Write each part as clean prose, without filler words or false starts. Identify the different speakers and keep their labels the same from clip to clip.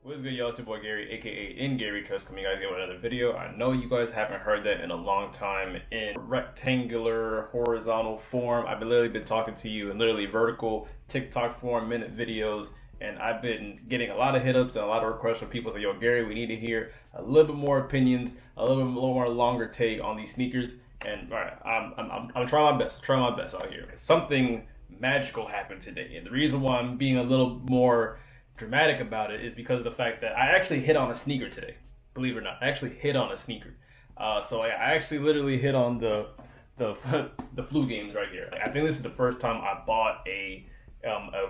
Speaker 1: What's good, y'all? It's your boy Gary, aka In Gary Trust, coming guys with another video. I know you guys haven't heard that in a long time in rectangular, horizontal form. I've literally been talking to you in literally vertical TikTok form, minute videos, and I've been getting a lot of hit ups and a lot of requests from people saying, "Yo, Gary, we need to hear a little bit more opinions, a little bit more longer take on these sneakers." And all right, I'm trying my best. Trying my best out here. Something magical happened today, and the reason why I'm being a little more dramatic about it is because of the fact that I actually hit on a sneaker today. Believe it or not, I actually hit on a sneaker. So I actually literally hit on the the flu games right here. I think this is the first time I bought a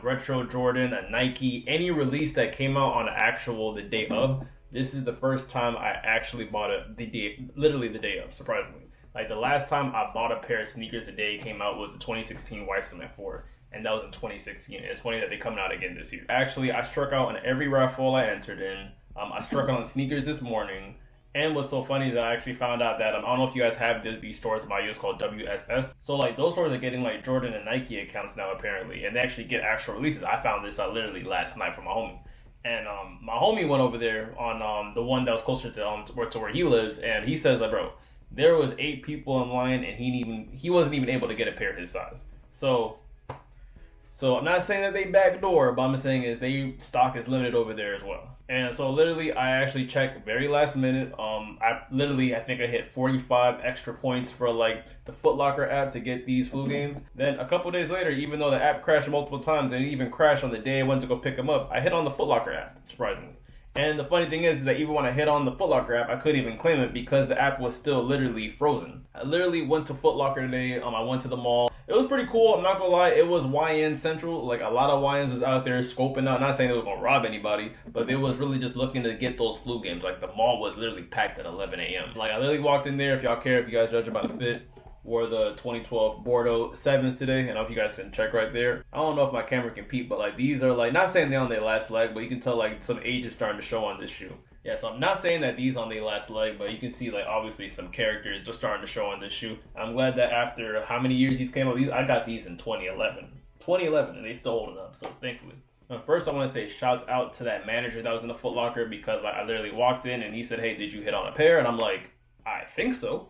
Speaker 1: retro Jordan, a Nike, any release that came out on the day of. This is the first time I actually bought it literally the day of. Surprisingly, like the last time I bought a pair of sneakers the day it came out was the 2016 White Cement 4. And that was in 2016. It's funny that they're coming out again this year. Actually, I struck out on every raffle I entered in. I struck out on sneakers this morning. And what's so funny is that I actually found out that I don't know if you guys have these stores by you. It's called WSS. So like those stores are getting like Jordan and Nike accounts now apparently, and they actually get actual releases. I found this out literally last night from my homie. And my homie went over there on the one that was closer to where he lives, and he says like, bro, there was 8 people in line, and he wasn't even able to get a pair his size. So I'm not saying that they backdoor, but I'm saying is they stock is limited over there as well. And so literally I actually checked very last minute. I think I hit 45 extra points for like the Foot Locker app to get these flu games. Then a couple days later, even though the app crashed multiple times and it even crashed on the day I went to go pick them up, I hit on the Foot Locker app, surprisingly. And the funny thing is that even when I hit on the Foot Locker app, I couldn't even claim it because the app was still literally frozen. I literally went to Foot Locker today. I went to the mall. It was pretty cool. I'm not gonna lie. It was YN Central. Like a lot of YNs was out there scoping out. Not saying they were gonna rob anybody, but they was really just looking to get those flu games. Like the mall was literally packed at 11 a.m. Like I literally walked in there. If y'all care, if you guys judge about the fit, wore the 2012 Bordeaux 7s today. I don't know if you guys can check right there. I don't know if my camera can peep, but like these are like, not saying they're on their last leg, but you can tell like some age is starting to show on this shoe. Yeah, so I'm not saying that these on their last leg, but you can see like obviously some characters just starting to show on this shoe. I'm glad that after how many years these came out, I got these in 2011. 2011, and they still holding up, so thankfully. First, I want to say shouts out to that manager that was in the Foot Locker because like, I literally walked in and he said, "Hey, did you hit on a pair?" And I'm like, I think so,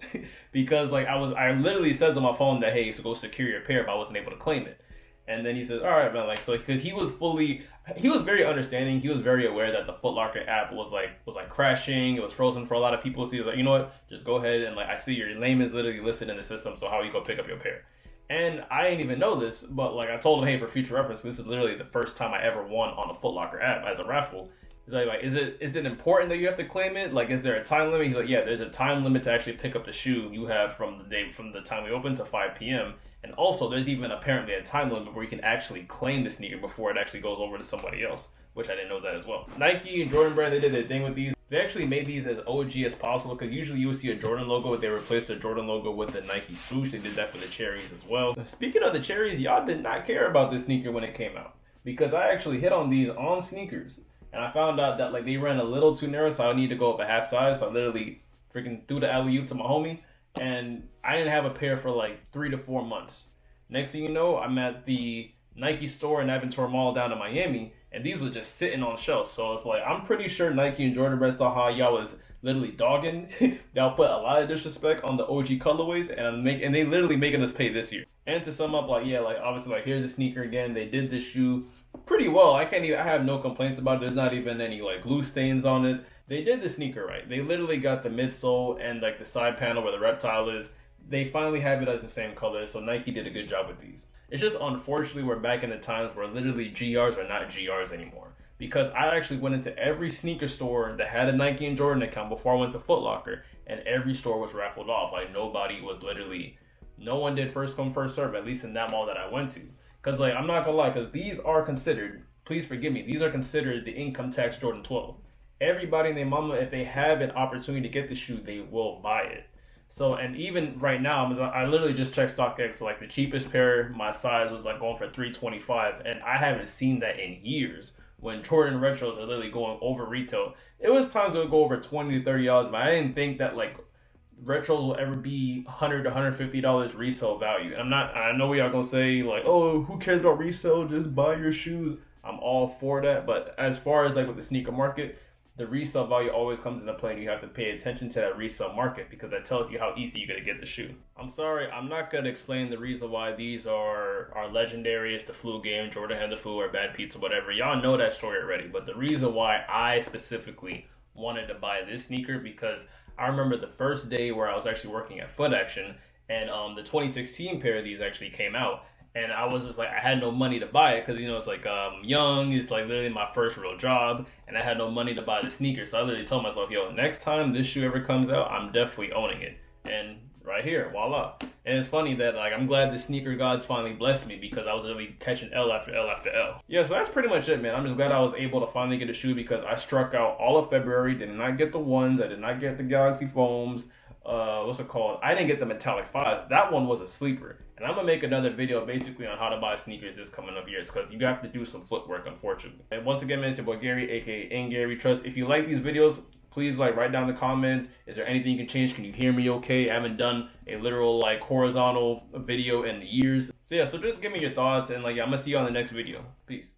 Speaker 1: because like I literally says on my phone that, hey, so go secure your pair, but I wasn't able to claim it. And then he says, all right, man, like, so because he was very understanding. He was very aware that the Foot Locker app was like crashing. It was frozen for a lot of people. So he was like, you know what, just go ahead and like, I see your name is literally listed in the system. So how you go pick up your pair? And I didn't even know this, but like I told him, hey, for future reference, this is literally the first time I ever won on the Foot Locker app as a raffle. He's like, is it important that you have to claim it? Like, is there a time limit? He's like, yeah, there's a time limit to actually pick up the shoe you have from the time we open to 5 p.m. And also, there's even apparently a time limit where you can actually claim the sneaker before it actually goes over to somebody else, which I didn't know that as well. Nike and Jordan Brand, they did their thing with these. They actually made these as OG as possible because usually you would see a Jordan logo, but they replaced the Jordan logo with the Nike swoosh. They did that for the cherries as well. Speaking of the cherries, y'all did not care about this sneaker when it came out because I actually hit on these on sneakers. And I found out that like they ran a little too narrow, so I need to go up a half size. So I literally freaking threw the alley-oop to my homie, and I didn't have a pair for like 3 to 4 months. Next thing you know, I'm at the Nike store in Aventura Mall down in Miami, and these were just sitting on shelves. So it's like I'm pretty sure Nike and Jordan Brand saw how y'all was literally dogging. Y'all put a lot of disrespect on the OG colorways, and they literally making us pay this year. And to sum up, like yeah, like obviously like here's the sneaker again. They did this shoe pretty well. I have no complaints about it. There's not even any like glue stains on it. They did the sneaker right. They literally got the midsole and like the side panel where the reptile is. They finally have it as the same color, so Nike did a good job with these. It's just unfortunately we're back in the times where literally GRs are not GRs anymore. Because I actually went into every sneaker store that had a Nike and Jordan account before I went to Foot Locker, and every store was raffled off. Like no one did first come first serve, at least in that mall that I went to. Because like I'm not gonna lie, because these are considered, please forgive me, these are considered the income tax Jordan 12. Everybody and their mama, if they have an opportunity to get the shoe, they will buy it. So, and even right now, I literally just checked StockX. Like the cheapest pair, my size was like going for $325, and I haven't seen that in years. When Jordan retros are literally going over retail, it was times it would go over $20 to $30, but I didn't think that like retros will ever be $100 to $150 resale value. I know we are gonna say like, oh, who cares about resale? Just buy your shoes. I'm all for that. But as far as like with the sneaker market, the resale value always comes into play, and you have to pay attention to that resale market because that tells you how easy you're gonna get the shoe. I'm sorry, I'm not gonna explain the reason why these are legendary. It's the flu game, Jordan had the flu, or bad pizza, whatever. Y'all know that story already. But the reason why I specifically wanted to buy this sneaker, because I remember the first day where I was actually working at Foot Action, and the 2016 pair of these actually came out, and I was just like, I had no money to buy it because it's like young, it's like literally my first real job, and I had no money to buy the sneaker. So I literally told myself, yo, next time this shoe ever comes out, I'm definitely owning it. And right here, voila. And it's funny that like I'm glad the sneaker gods finally blessed me because I was really catching L after L after L. Yeah, so that's pretty much it, man. I'm just glad I was able to finally get a shoe because I struck out all of February, did not get the ones, I did not get the Galaxy Foams. What's it called? I didn't get the Metallic 5s. That one was a sleeper. And I'm gonna make another video basically on how to buy sneakers this coming up years because you have to do some footwork, unfortunately. And once again, man, it's your boy Gary, aka In Gary Trust. If you like these videos, please like write down in the comments. Is there anything you can change? Can you hear me okay? I haven't done a literal like horizontal video in years. So yeah, so just give me your thoughts and like yeah, I'm gonna see you on the next video. Peace.